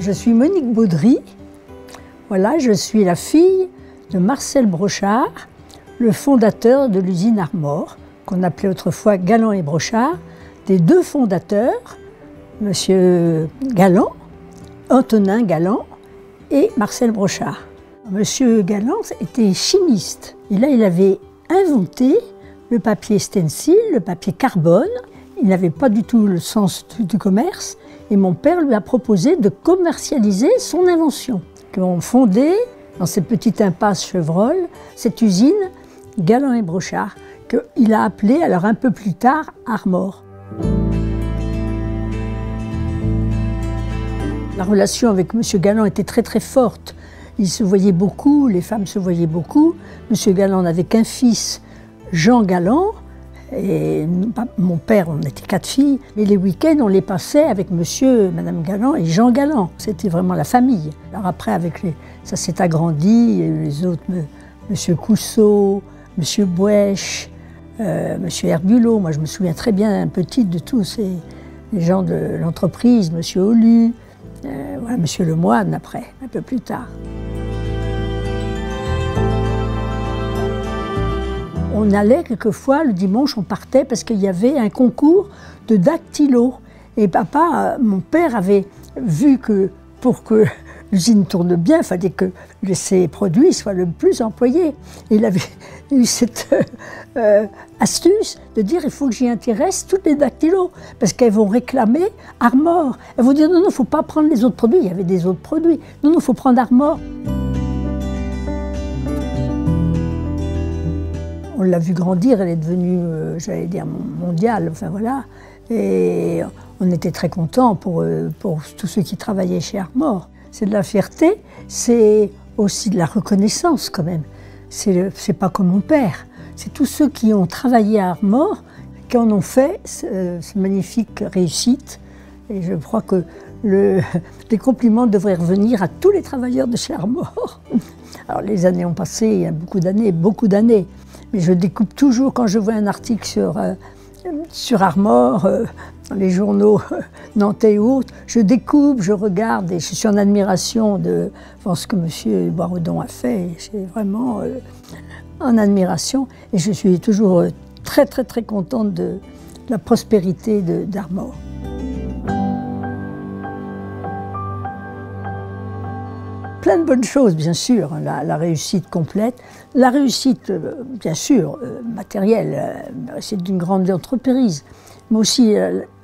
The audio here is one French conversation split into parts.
Je suis Monique Baudry. Voilà, je suis la fille de Marcel Brochard, le fondateur de l'usine Armor, qu'on appelait autrefois Galland et Brochard, des deux fondateurs, Monsieur Galland, Antonin Galland et Marcel Brochard. Monsieur Galland était chimiste. Et là, il avait inventé le papier stencil, le papier carbone. Il n'avait pas du tout le sens du commerce. Et mon père lui a proposé de commercialiser son invention. Qu'on fondait, dans cette petite impasse Chevreul, cette usine Galland et Brochard, qu'il a appelée, alors un peu plus tard, Armor. La relation avec M. Galland était très très forte. Ils se voyaient beaucoup, les femmes se voyaient beaucoup. M. Galland n'avait qu'un fils, Jean Galland, et mon père, on était 4 filles. Mais les week-ends, on les passait avec monsieur, madame Galland et Jean Galland. C'était vraiment la famille. Alors après, ça s'est agrandi, les autres, monsieur Cousseau, monsieur Bouèche, monsieur Herbulot. Moi, je me souviens très bien, petite, de tous les gens de l'entreprise, monsieur Olu, voilà, monsieur Lemoine après, un peu plus tard. On allait quelquefois, le dimanche, on partait parce qu'il y avait un concours de dactylo. Et papa, mon père avait vu que pour que l'usine tourne bien, il fallait que ces produits soient le plus employés. Et il avait eu cette astuce de dire il faut que j'y intéresse toutes les dactylos, parce qu'elles vont réclamer Armor. Elles vont dire non, non, il ne faut pas prendre les autres produits, il y avait des autres produits. Non, non, il faut prendre Armor. On l'a vu grandir, elle est devenue, j'allais dire, mondiale, enfin voilà. Et on était très contents pour tous ceux qui travaillaient chez Armor. C'est de la fierté, c'est aussi de la reconnaissance quand même. C'est pas comme mon père, c'est tous ceux qui ont travaillé à Armor qui en ont fait cette magnifique réussite. Et je crois que les compliments devraient revenir à tous les travailleurs de chez Armor. Alors les années ont passé, il y a beaucoup d'années. Mais je découpe toujours, quand je vois un article sur Armor, dans les journaux nantais ou autres, je découpe, je regarde et je suis en admiration de ce que M. Boisredon a fait. C'est vraiment en admiration et je suis toujours très très très contente de la prospérité d'Armor. Plein de bonnes choses, bien sûr, la réussite complète. La réussite, bien sûr, matérielle, c'est d'une grande entreprise. Mais aussi,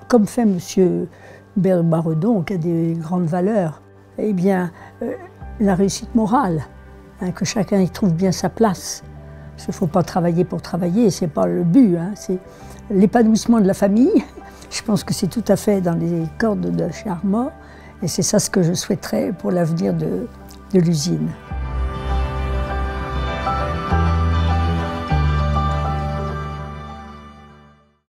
comme fait M. Boisredon, qui a des grandes valeurs, eh bien, la réussite morale, hein, que chacun y trouve bien sa place. Parce qu'il ne faut pas travailler pour travailler, ce n'est pas le but, hein, c'est l'épanouissement de la famille. Je pense que c'est tout à fait dans les cordes de chez Armor. Et c'est ça ce que je souhaiterais pour l'avenir de l'usine.